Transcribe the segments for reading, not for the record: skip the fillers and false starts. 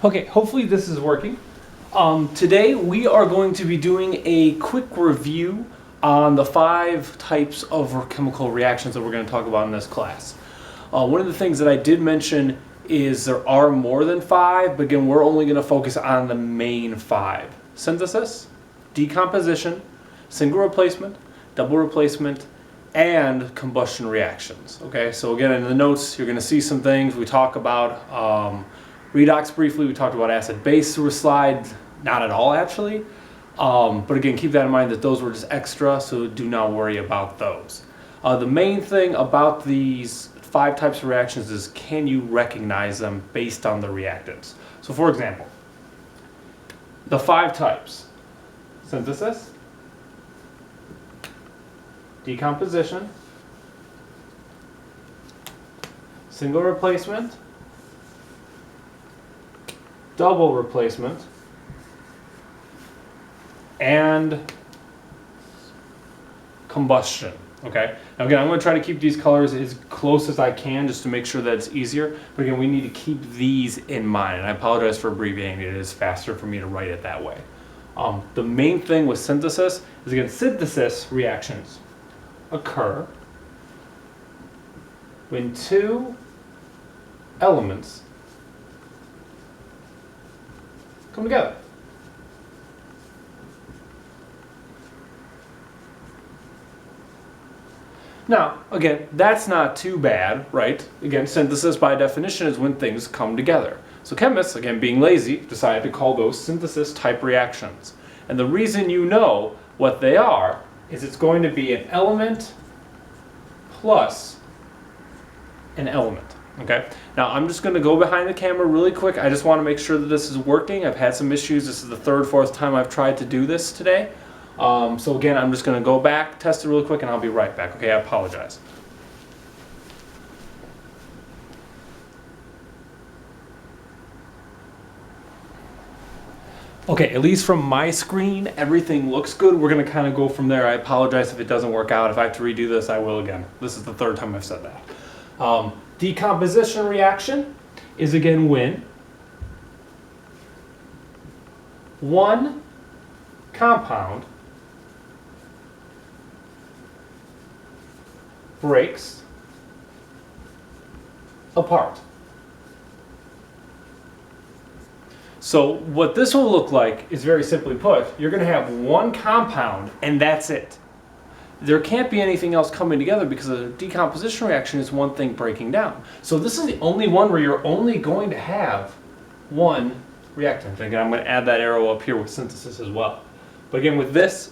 Okay, hopefully this is working. Today we are going to be doing a quick review on the 5 types of chemical reactions that we're going to talk about in this class. One of the things that I did mention is there are more than 5, but again we're only going to focus on the main 5. Synthesis, decomposition, single replacement, double replacement, and combustion reactions. Okay, so again in the notes you're going to see some things. We talk about redox briefly, we talked about acid-base through a slide, not at all actually. But again, keep that in mind that those were just extra, so do not worry about those. The main thing about these 5 types of reactions is can you recognize them based on the reactants. So for example, the 5 types: synthesis, decomposition, single replacement, double replacement, and combustion. Okay, now again I'm going to try to keep these colors as close as I can just to make sure that it's easier, but again we need to keep these in mind, and I apologize for abbreviating it. It is faster for me to write it that way. The main thing with synthesis is, again, synthesis reactions occur when 2 elements come together. Now, again, that's not too bad, right? Again, synthesis by definition is when things come together. So chemists, again, being lazy, decided to call those synthesis type reactions. And the reason you know what they are is it's going to be an element plus an element. Okay, now I'm just going to go behind the camera really quick. I just want to make sure that this is working. I've had some issues. This is the 3rd, 4th time I've tried to do this today. So again, I'm just going to go back, test it really quick, and I'll be right back. Okay, I apologize. Okay, at least from my screen, everything looks good. We're going to kind of go from there. I apologize if it doesn't work out. If I have to redo this, I will again. This is the 3rd time I've said that. Decomposition reaction is again when 1 compound breaks apart. So what this will look like is, very simply put, you're going to have 1 compound and that's it. There can't be anything else coming together because a decomposition reaction is one thing breaking down. So this is the only one where you're only going to have 1 reactant. Again, I'm going to add that arrow up here with synthesis as well. But again, with this,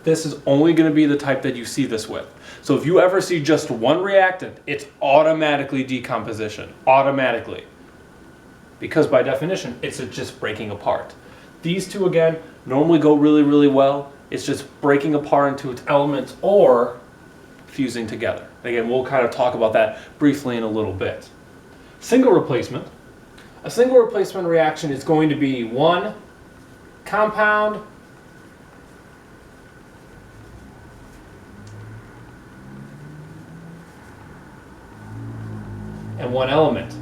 this is only going to be the type that you see this with. So if you ever see just 1 reactant, it's automatically decomposition, automatically. Because by definition, it's just breaking apart. These 2, again, normally go really, really well. It's just breaking apart into its elements or fusing together. Again, we'll kind of talk about that briefly in a little bit. Single replacement. A single replacement reaction is going to be 1 compound and 1 element.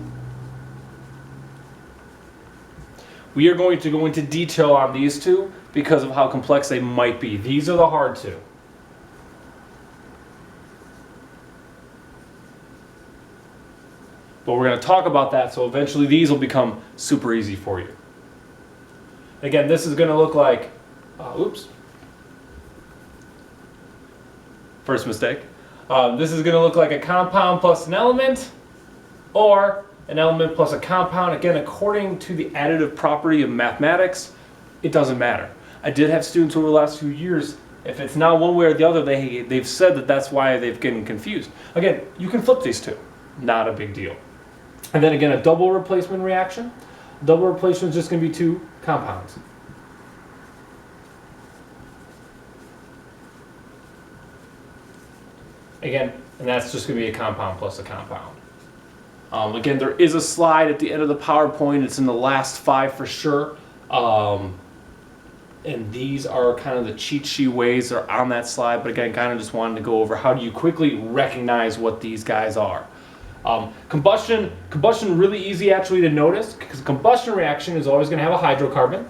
We are going to go into detail on these 2 because of how complex they might be. These are the hard 2. But we're going to talk about that, so eventually these will become super easy for you. Again, this is going to look like, first mistake. This is going to look like a compound plus an element, or an element plus a compound. Again, according to the additive property of mathematics, it doesn't matter. I did have students over the last few years, if it's not one way or the other, they've said that that's why they've gotten confused. Again, you can flip these 2. Not a big deal. And then again, a double replacement reaction. Double replacement is just going to be 2 compounds. Again, and that's just going to be a compound plus a compound. Again, there is a slide at the end of the PowerPoint. It's in the last 5 for sure. And these are kind of the cheat sheet ways that are on that slide. But again, kind of just wanted to go over how do you quickly recognize what these guys are. Combustion really easy actually to notice, because combustion reaction is always going to have a hydrocarbon.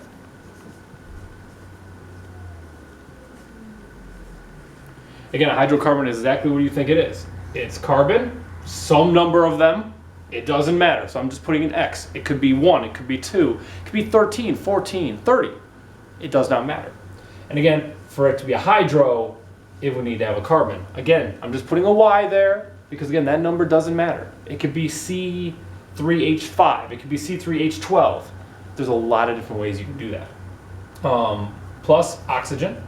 Again, a hydrocarbon is exactly what you think it is. It's carbon, some number of them. It doesn't matter, so I'm just putting an X. It could be 1, it could be 2, it could be 13, 14, 30. It does not matter. And again, for it to be a hydro, it would need to have a carbon. Again, I'm just putting a Y there, because again, that number doesn't matter. It could be C3H5, it could be C3H12. There's a lot of different ways you can do that. Plus oxygen.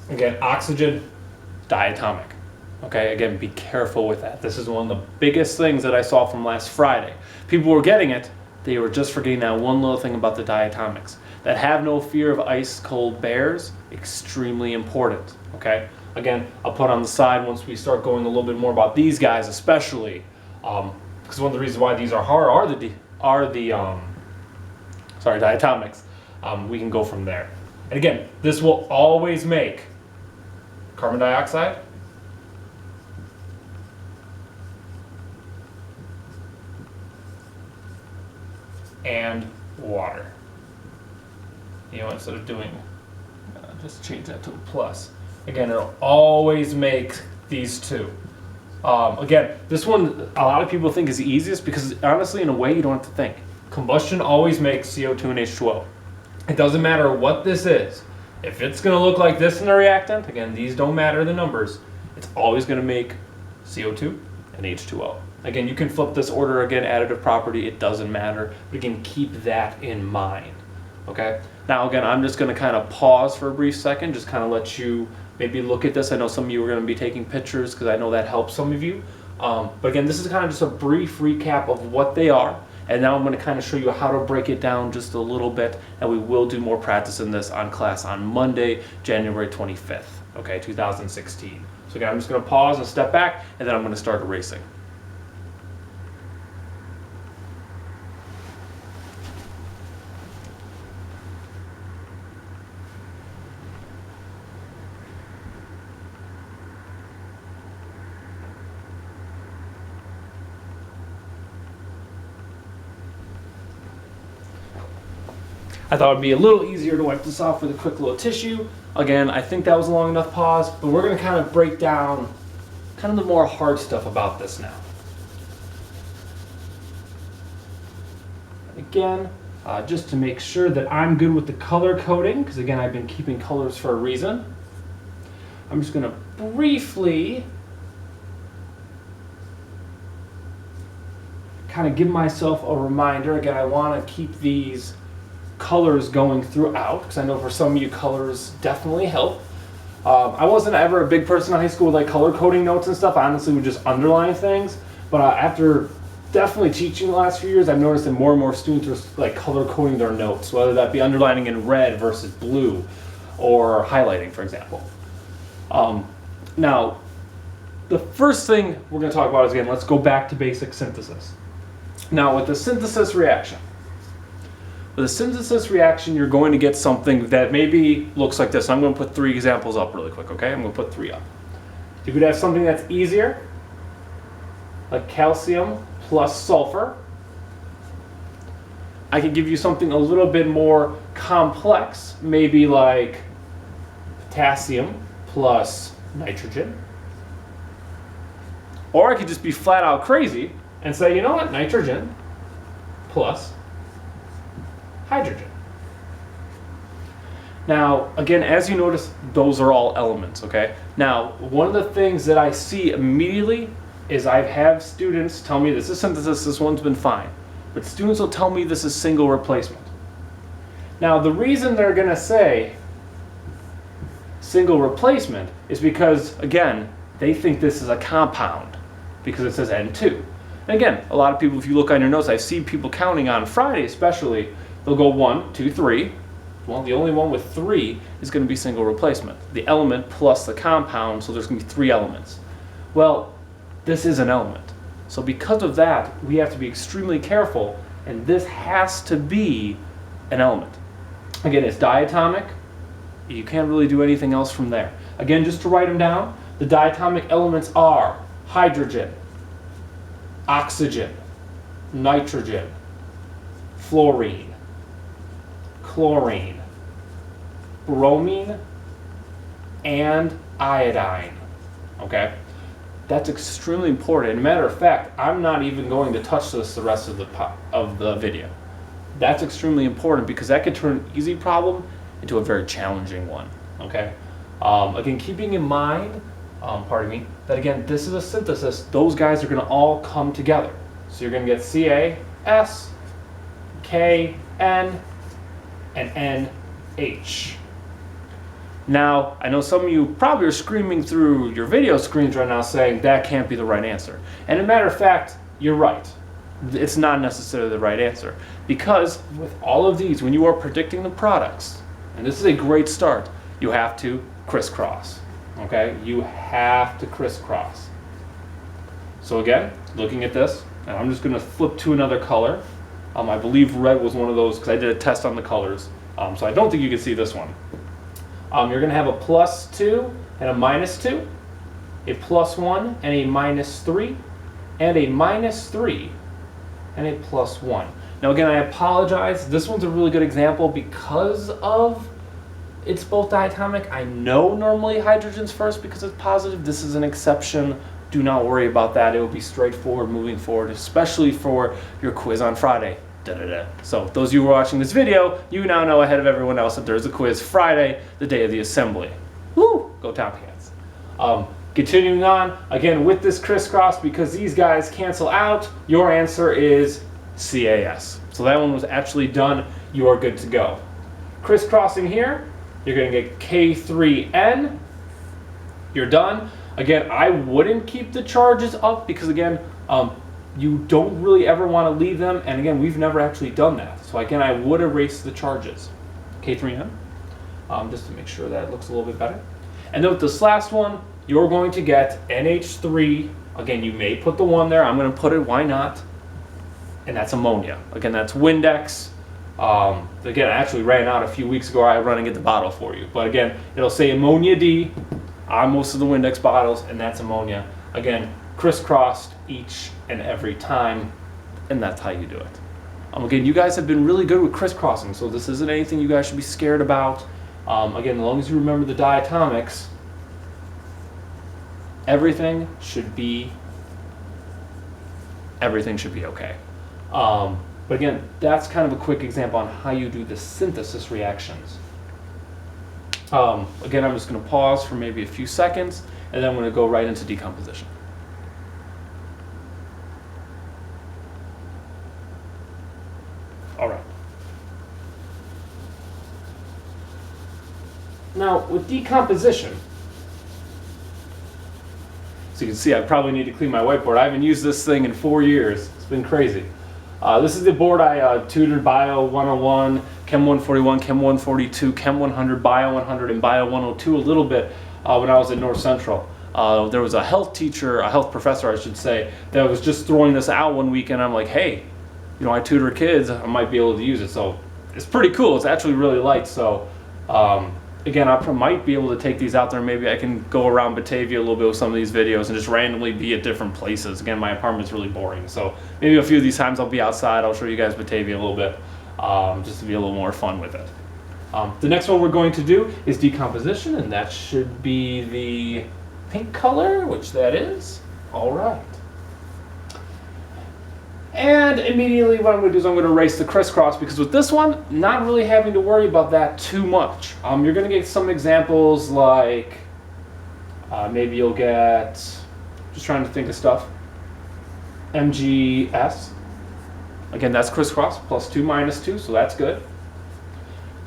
Again, oxygen, diatomic. Okay, again, be careful with that. This is one of the biggest things that I saw from last Friday. People were getting it, they were just forgetting that one little thing about the diatomics. That have no fear of ice cold bears, extremely important. Okay, again, I'll put on the side once we start going a little bit more about these guys, especially because one of the reasons why these are hard are the diatomics. We can go from there. And again, this will always make carbon dioxide, and water. You know, instead of doing, just change that to a plus. Again, it'll always make these two. Again, this one a lot of people think is the easiest because honestly, in a way, you don't have to think. Combustion always makes CO2 and H2O. It doesn't matter what this is. If it's going to look like this in the reactant, again, these don't matter the numbers, it's always going to make CO2 and H2O. Again, you can flip this order again, additive property, it doesn't matter. But again, keep that in mind, okay? Now again, I'm just going to kind of pause for a brief second, just kind of let you maybe look at this. I know some of you are going to be taking pictures because I know that helps some of you. But again, this is kind of just a brief recap of what they are. And now I'm going to kind of show you how to break it down just a little bit, and we will do more practice in this on class on Monday, January 25th, okay, 2016. So again, I'm just going to pause and step back, and then I'm going to start erasing. I thought it'd be a little easier to wipe this off with a quick little tissue. Again, I think that was a long enough pause, but we're going to kind of break down kind of the more hard stuff about this now. Again, just to make sure that I'm good with the color coding, because again, I've been keeping colors for a reason. I'm just going to briefly kind of give myself a reminder. Again, I want to keep these colors going throughout, because I know for some of you colors definitely help. I wasn't ever a big person in high school with like color coding notes and stuff. I honestly would just underline things, but after definitely teaching the last few years, I've noticed that more and more students are like color coding their notes, whether that be underlining in red versus blue or highlighting, for example. Now, the first thing we're going to talk about is, again, let's go back to basic synthesis. Now, with the synthesis reaction, you're going to get something that maybe looks like this. I'm going to put 3 examples up really quick, okay? I'm going to put 3 up. You could have something that's easier, like calcium plus sulfur. I could give you something a little bit more complex, maybe like potassium plus nitrogen. Or I could just be flat out crazy and say, you know what, nitrogen plus hydrogen. Now, again, as you notice, those are all elements, okay? Now, one of the things that I see immediately is I have students tell me this is synthesis, this one's been fine. But students will tell me this is single replacement. Now, the reason they're going to say single replacement is because, again, they think this is a compound because it says N2. And again, a lot of people, if you look on your notes, I see people counting on Friday especially, they'll go 1, 2, 3. Well, the only one with 3 is going to be single replacement. The element plus the compound, so there's going to be 3 elements. Well, this is an element. So because of that, we have to be extremely careful, and this has to be an element. Again, it's diatomic. You can't really do anything else from there. Again, just to write them down, The diatomic elements are hydrogen, oxygen, nitrogen, fluorine, chlorine, bromine, and iodine. Okay? That's extremely important. Matter of fact, I'm not even going to touch this the rest of the video. That's extremely important because that could turn an easy problem into a very challenging one. Okay? Again, keeping in mind, that again, this is a synthesis. Those guys are going to all come together. So you're going to get Ca, S, K, N, and NH. Now, I know some of you probably are screaming through your video screens right now saying that can't be the right answer. And as a matter of fact, you're right. It's not necessarily the right answer. Because with all of these, when you are predicting the products, and this is a great start, you have to crisscross. Okay? You have to crisscross. So again, looking at this, and I'm just going to flip to another color. I believe red was one of those because I did a test on the colors. So I don't think you can see this one. You're going to have a +2 and a -2, a +1 and a -3, and a -3 and a +1. Now again, I apologize. This one's a really good example because of it's both diatomic. I know normally hydrogen's first because it's positive. This is an exception. Do not worry about that. It will be straightforward moving forward, especially for your quiz on Friday. So those of you who are watching this video, you now know ahead of everyone else that there's a quiz Friday, the day of the assembly. Woo! Go Tomcats. Continuing on, again with this crisscross, because these guys cancel out, your answer is CAS. So that one was actually done. You are good to go. Crisscrossing here, you're going to get K3N. You're done. Again, I wouldn't keep the charges up because again, you don't really ever want to leave them, and again, we've never actually done that. So again, I would erase the charges. K3N, just to make sure that it looks a little bit better. And then with this last one, you're going to get NH3. Again, you may put the 1 there. I'm going to put it, why not? And that's ammonia. Again, that's Windex. Again, I actually ran out a few weeks ago. I run and get the bottle for you. But again, it'll say ammonia D on most of the Windex bottles, and that's ammonia. Again, crisscrossed each and every time, and that's how you do it. Again, you guys have been really good with crisscrossing, so this isn't anything you guys should be scared about. Again, as long as you remember the diatomics, everything should be okay. But again, that's kind of a quick example on how you do the synthesis reactions. Again, I'm just going to pause for maybe a few seconds, and then I'm going to go right into decomposition. All right. Now, with decomposition, so you can see I probably need to clean my whiteboard. I haven't used this thing in 4 years. It's been crazy. This is the board I tutored Bio 101, Chem 141, Chem 142, Chem 100, Bio 100, and Bio 102 a little bit when I was at North Central. There was a health teacher, a health professor I should say, that was just throwing this out one week, and I'm like, hey, you know, I tutor kids, I might be able to use it. So it's pretty cool. It's actually really light. So again, I might be able to take these out there. Maybe I can go around Batavia a little bit with some of these videos and just randomly be at different places. Again, my apartment's really boring. So maybe a few of these times I'll be outside. I'll show you guys Batavia a little bit just to be a little more fun with it. The next one we're going to do is decomposition, and that should be the pink color, which that is. All right. And immediately what I'm going to do is I'm going to erase the crisscross, because with this one, not really having to worry about that too much. You're going to get some examples like, maybe you'll get, just trying to think of stuff, MgS. Again, that's crisscross, +2, -2, so that's good.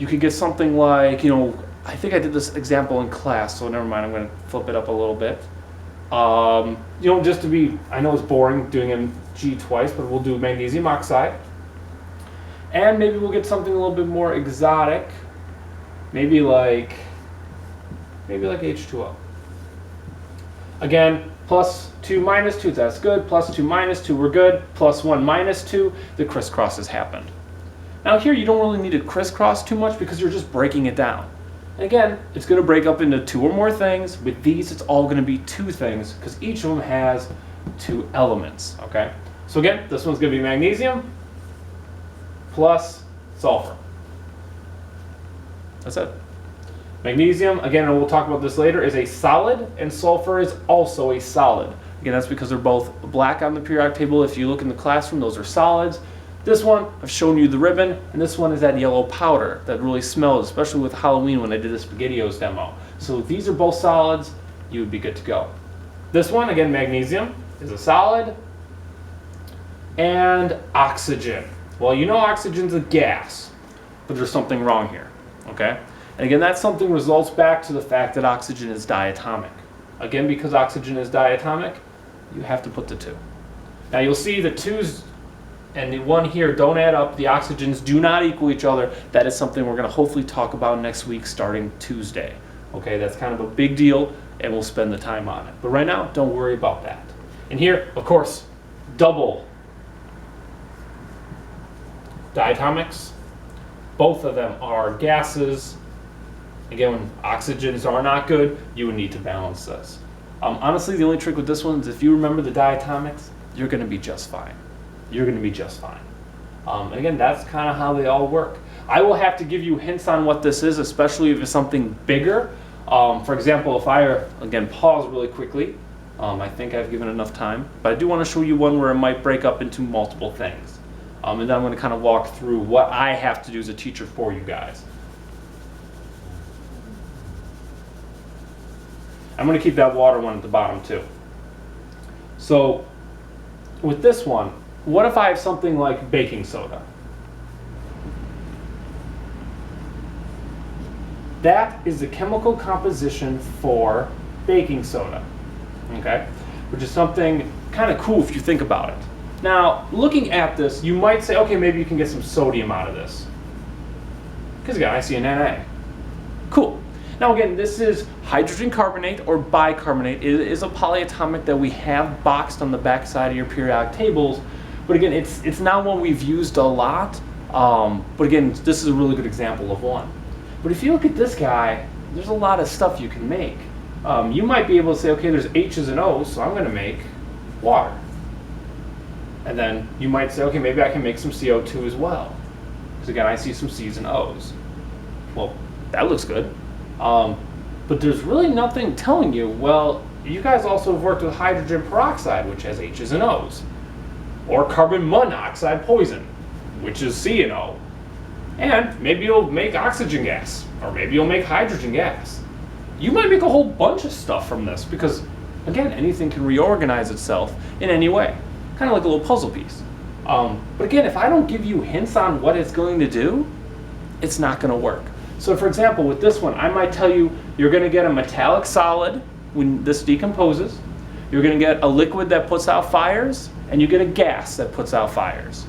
You could get something like, you know, I think I did this example in class, so never mind, I'm going to flip it up a little bit. You know, just to be, I know it's boring doing Mg twice, but we'll do magnesium oxide. And maybe we'll get something a little bit more exotic. Maybe like H2O. Again, +2, -2, that's good. +2, -2, we're good. +1, -2, the crisscross has happened. Now here you don't really need to crisscross too much because you're just breaking it down. And again, it's going to break up into 2 or more things. With these, it's all going to be 2 things because each of them has 2 elements, okay? So again, this one's going to be magnesium plus sulfur. That's it. Magnesium, again, and we'll talk about this later, is a solid, and sulfur is also a solid. Again, that's because they're both black on the periodic table. If you look in the classroom, those are solids. This one, I've shown you the ribbon, and this one is that yellow powder that really smells, especially with Halloween when I did the SpaghettiOs demo. So if these are both solids, you would be good to go. This one, again, magnesium, is a solid. And oxygen. Well, you know oxygen's a gas, but there's something wrong here, okay? And again, that something results back to the fact that oxygen is diatomic. Again, because oxygen is diatomic, you have to put the 2. Now you'll see the 2's and the 1 here don't add up. The oxygens do not equal each other. That is something we're going to hopefully talk about next week starting Tuesday. Okay, that's kind of a big deal, and we'll spend the time on it. But right now, don't worry about that. And here, of course, double diatomics. Both of them are gases. Again, when oxygens are not good, you would need to balance this. Honestly, the only trick with this one is if you remember the diatomics, you're going to be just fine. You're going to be just fine. And again, that's kind of how they all work. I will have to give you hints on what this is, especially if it's something bigger. For example, if I, again, pause really quickly, I think I've given enough time, but I do want to show you one where it might break up into multiple things. And then I'm going to kind of walk through what I have to do as a teacher for you guys. I'm going to keep that water one at the bottom too. So with this one, what if I have something like baking soda? That is the chemical composition for baking soda, okay? Which is something kind of cool if you think about it. Now, looking at this, you might say, okay, maybe you can get some sodium out of this. Because again, I see an Na. Cool. Now again, this is hydrogen carbonate or bicarbonate. It is a polyatomic that we have boxed on the back side of your periodic tables. But again, it's not one we've used a lot. But again, this is a really good example of one. But if you look at this guy, there's a lot of stuff you can make. You might be able to say, okay, there's H's and O's, so I'm going to make water. And then you might say, okay, maybe I can make some CO2 as well. Because again, I see some C's and O's. Well, that looks good. But there's really nothing telling you, well, you guys also have worked with hydrogen peroxide, which has H's and O's. Or carbon monoxide poison, which is C and O. And maybe you'll make oxygen gas, or maybe you'll make hydrogen gas. You might make a whole bunch of stuff from this because, again, anything can reorganize itself in any way. Kind of like a little puzzle piece. But again, if I don't give you hints on what it's going to do, it's not going to work. So for example, with this one, I might tell you you're going to get a metallic solid when this decomposes. You're going to get a liquid that puts out fires, and you get a gas that puts out fires.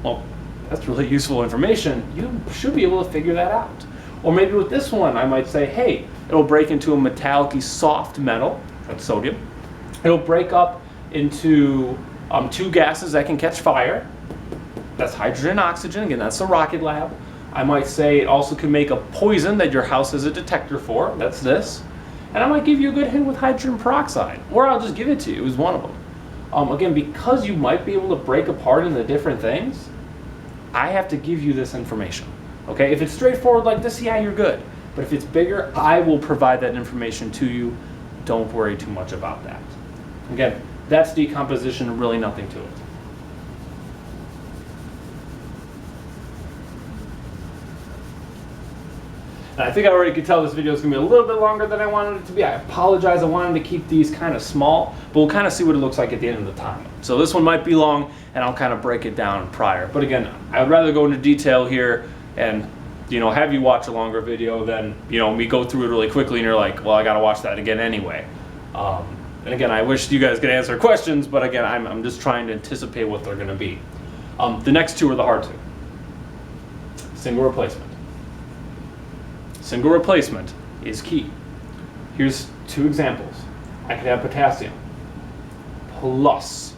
Well, that's really useful information. You should be able to figure that out. Or maybe with this one, I might say, hey, it'll break into a metallic-y soft metal, that's sodium. It'll break up into 2 gases that can catch fire. That's hydrogen and oxygen. Again, that's the rocket lab. I might say it also can make a poison that your house has a detector for. That's this. And I might give you a good hint with hydrogen peroxide. Or I'll just give it to you as one of them. Again, because you might be able to break apart into different things, I have to give you this information. Okay? If it's straightforward like this, yeah, you're good. But if it's bigger, I will provide that information to you. Don't worry too much about that. Again, that's decomposition, really nothing to it. And I think I already could tell this video is going to be a little bit longer than I wanted it to be. I apologize. I wanted to keep these kind of small, but we'll kind of see what it looks like at the end of the time. So this one might be long, and I'll kind of break it down prior. But again, I would rather go into detail here and have you watch a longer video than me go through it really quickly and you're like, well, I got to watch that again anyway. And again, I wish you guys could answer questions, but again, I'm just trying to anticipate what they're going to be. The next 2 are the hard 2. Single replacement. Single replacement is key. Here's 2 examples. I could have potassium plus,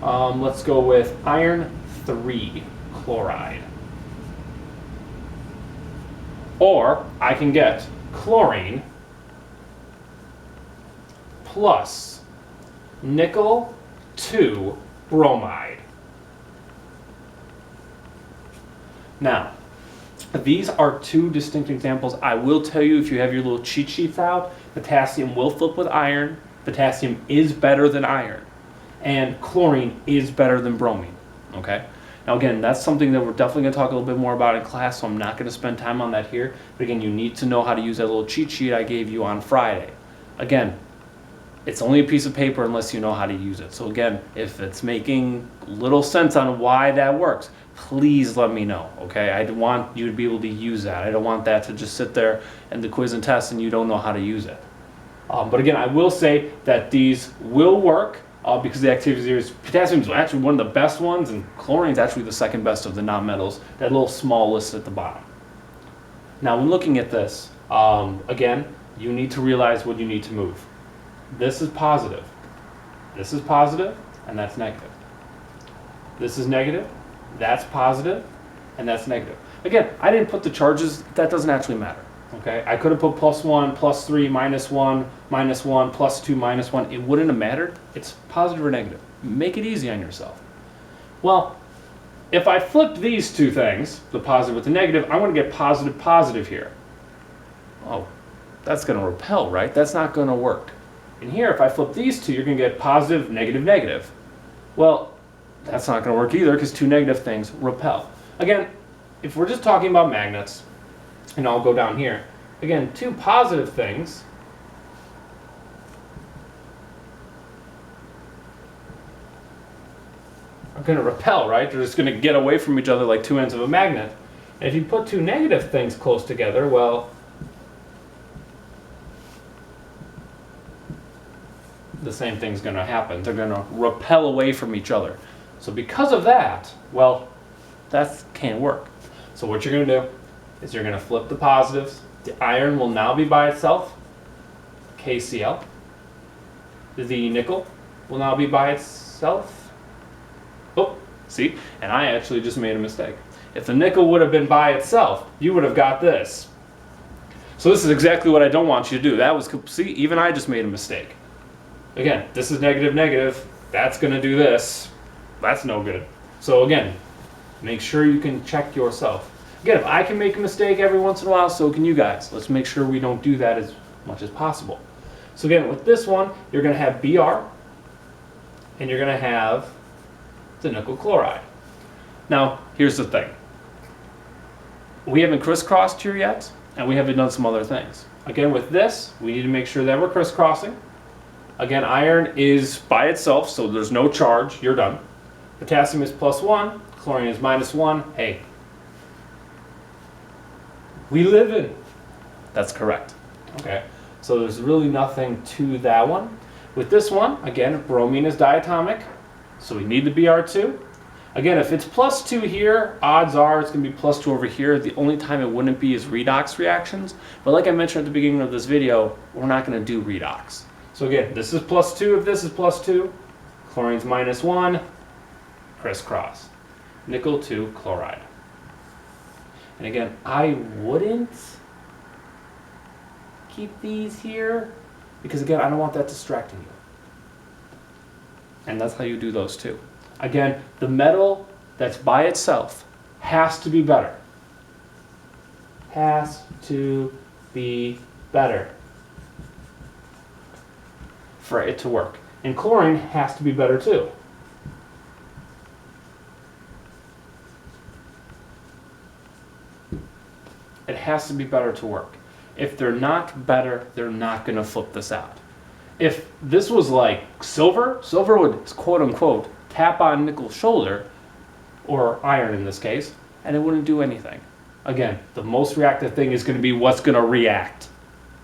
let's go with iron 3 chloride. Or I can get chlorine plus nickel 2 bromide. Now, these are two distinct examples. I will tell you, if you have your little cheat sheets out, potassium will flip with iron. Potassium is better than iron. And chlorine is better than bromine. Okay? Now again, that's something that we're definitely going to talk a little bit more about in class, so I'm not going to spend time on that here. But again, you need to know how to use that little cheat sheet I gave you on Friday. Again, it's only a piece of paper unless you know how to use it. So again, if it's making little sense on why that works, please let me know, okay? I want you to be able to use that. I don't want that to just sit there in the quiz and test and you don't know how to use it. But again, I will say that these will work because the activity series, potassium is actually one of the best ones and chlorine is actually the second best of the nonmetals, that little small list at the bottom. Now when looking at this, again, you need to realize what you need to move. This is positive, and that's negative. This is negative, that's positive, and that's negative. Again, I didn't put the charges, that doesn't actually matter. Okay, I could have put +1, +3, -1, -1, +2, -1. It wouldn't have mattered. It's positive or negative. Make it easy on yourself. Well, if I flipped these two things, the positive with the negative, I want to get positive, positive here. Oh, that's going to repel, right? That's not going to work. And here, if I flip these two, you're going to get positive, negative, negative. Well, that's not going to work either because two negative things repel. Again, if we're just talking about magnets, and I'll go down here, again, two positive things are going to repel, right? They're just going to get away from each other like two ends of a magnet. And if you put two negative things close together, well, the same thing's going to happen. They're going to repel away from each other. So because of that, well, that can't work. So what you're going to do is you're going to flip the positives. The iron will now be by itself, KCl. The nickel will now be by itself. Oh, see? And I actually just made a mistake. If the nickel would have been by itself, you would have got this. So this is exactly what I don't want you to do. That was, see, even I just made a mistake. Again, this is negative, negative. That's going to do this. That's no good. So again, make sure you can check yourself. Again, if I can make a mistake every once in a while, so can you guys. Let's make sure we don't do that as much as possible. So again, with this one, you're going to have Br, and you're going to have the nickel chloride. Now, here's the thing. We haven't crisscrossed here yet, and we haven't done some other things. Again, with this, we need to make sure that we're crisscrossing. Again, iron is by itself, so there's no charge. You're done. Potassium is +1, chlorine is -1. Hey, we live in. That's correct. Okay, so there's really nothing to that one. With this one, again, bromine is diatomic, so we need the Br2. Again, if it's +2 here, odds are it's going to be +2 over here. The only time it wouldn't be is redox reactions. But like I mentioned at the beginning of this video, we're not going to do redox. So again, this is +2 if this is +2. Chlorine's -1. Crisscross. Nickel 2 chloride. And again, I wouldn't keep these here because again, I don't want that distracting you. And that's how you do those too. Again, the metal that's by itself has to be better. Has to be better for it to work. And chlorine has to be better too. It has to be better to work. If they're not better, they're not going to flip this out. If this was like silver, silver would quote unquote tap on nickel's shoulder, or iron in this case, and it wouldn't do anything. Again, the most reactive thing is going to be what's going to react.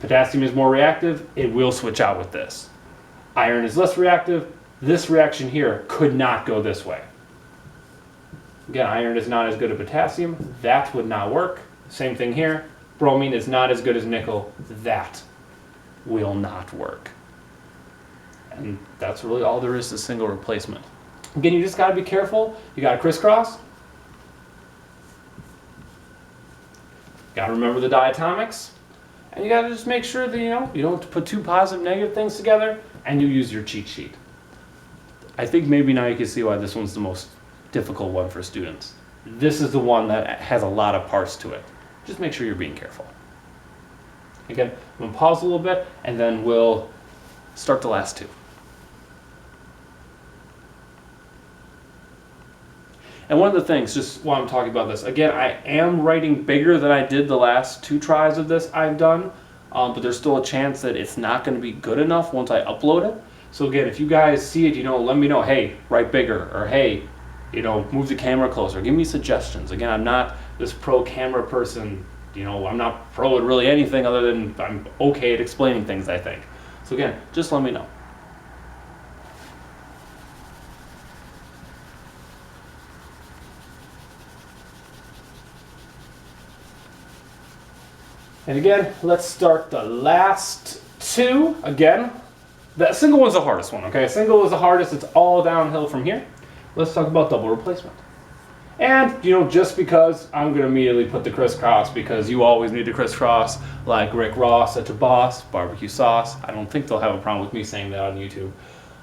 Potassium is more reactive, it will switch out with this. Iron is less reactive, this reaction here could not go this way. Again, iron is not as good as potassium, that would not work. Same thing here, bromine is not as good as nickel, that will not work. And that's really all there is to single replacement. Again, you just got to be careful. You got to crisscross. Got to remember the diatomics, and you got to just make sure that you don't put two positive, negative things together, and you use your cheat sheet. I think maybe now you can see why this one's the most difficult one for students. This is the one that has a lot of parts to it. Just make sure you're being careful. Again, I'm going to pause a little bit, and then we'll start the last two. And one of the things, just while I'm talking about this, again, I am writing bigger than I did the last two tries of this I've done, but there's still a chance that it's not going to be good enough once I upload it. So again, if you guys see it, let me know, hey, write bigger, or hey, move the camera closer. Give me suggestions. Again, I'm not this pro camera person, I'm not pro at really anything other than I'm okay at explaining things, I think. So again, just let me know. And again, let's start the last two. Again, that single one's the hardest one, okay? Single is the hardest, it's all downhill from here. Let's talk about double replacement. And, just because I'm going to immediately put the crisscross, because you always need to crisscross, like Rick Ross at your boss, barbecue sauce. I don't think they'll have a problem with me saying that on YouTube.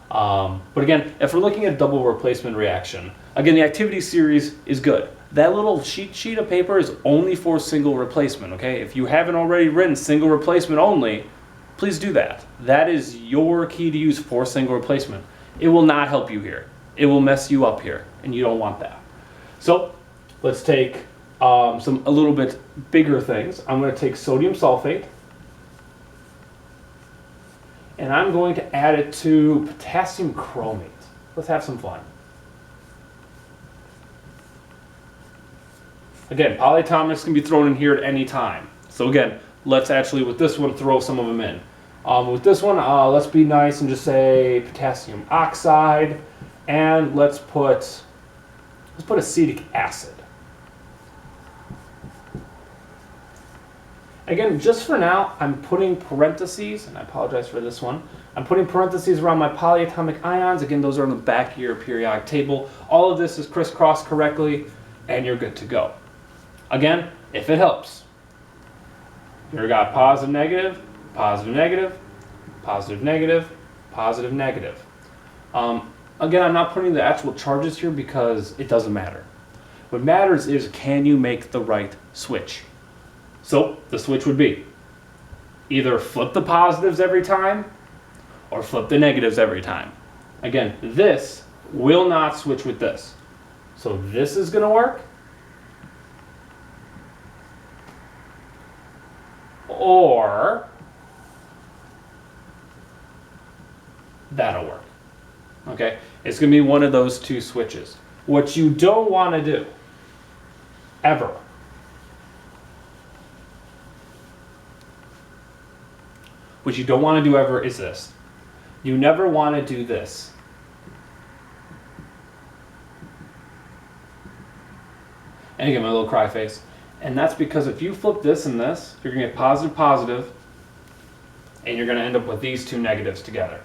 But again, if we're looking at double replacement reaction, again, the activity series is good. That little sheet of paper is only for single replacement, okay? If you haven't already written single replacement only, please do that. That is your key to use for single replacement. It will not help you here. It will mess you up here, and you don't want that. So let's take a little bit bigger things. I'm going to take sodium sulfate, and I'm going to add it to potassium chromate. Let's have some fun. Again, polyatomics can be thrown in here at any time. So again, let's actually, with this one, throw some of them in. With this one, let's be nice and just say potassium oxide, and let's put acetic acid. Again, just for now, I'm putting parentheses, and I apologize for this one. I'm putting parentheses around my polyatomic ions. Again, those are on the back of your periodic table. All of this is crisscrossed correctly, and you're good to go. Again, if it helps, you got positive, negative, positive, negative, positive, negative, positive, negative. Again, I'm not putting the actual charges here because it doesn't matter. What matters is, can you make the right switch? So the switch would be either flip the positives every time or flip the negatives every time. Again, this will not switch with this. So this is going to work, or that'll work. Okay? It's going to be one of those two switches. What you don't want to do, ever, what you don't want to do ever is this. You never want to do this. And again, my little cry face. And that's because if you flip this and this, you're going to get positive, positive, and you're going to end up with these two negatives together.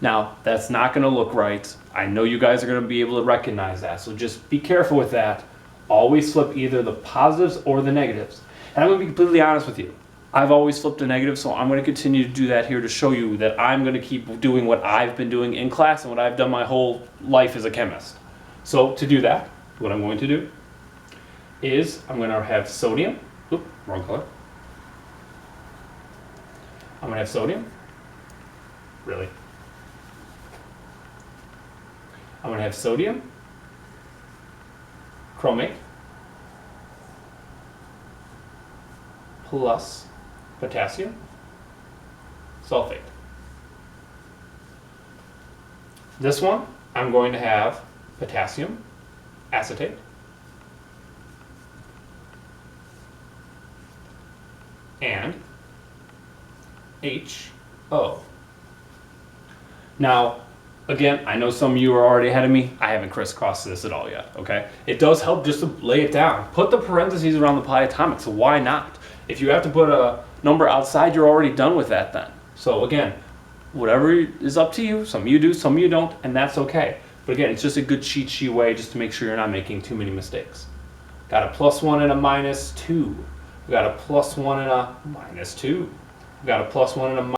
Now, that's not going to look right. I know you guys are going to be able to recognize that, so just be careful with that. Always flip either the positives or the negatives. And I'm going to be completely honest with you. I've always flipped a negative, so I'm going to continue to do that here to show you that I'm going to keep doing what I've been doing in class and what I've done my whole life as a chemist. So to do that, what I'm going to do is I'm going to have sodium. Oop, wrong color. I'm going to have sodium. Really? I'm going to have sodium, chromate, plus potassium sulfate. This one, I'm going to have potassium acetate, and HO. Now, again, I know some of you are already ahead of me. I haven't crisscrossed this at all yet, okay? It does help just to lay it down. Put the parentheses around the polyatomic, so why not? If you have to put a number outside, you're already done with that then. So again, whatever is up to you. Some of you do, some of you don't, and that's okay. But again, it's just a good cheat sheet way just to make sure you're not making too many mistakes. Got a plus 1 and a minus 2. We got a plus 1 and a minus 2. We got a plus 1 and a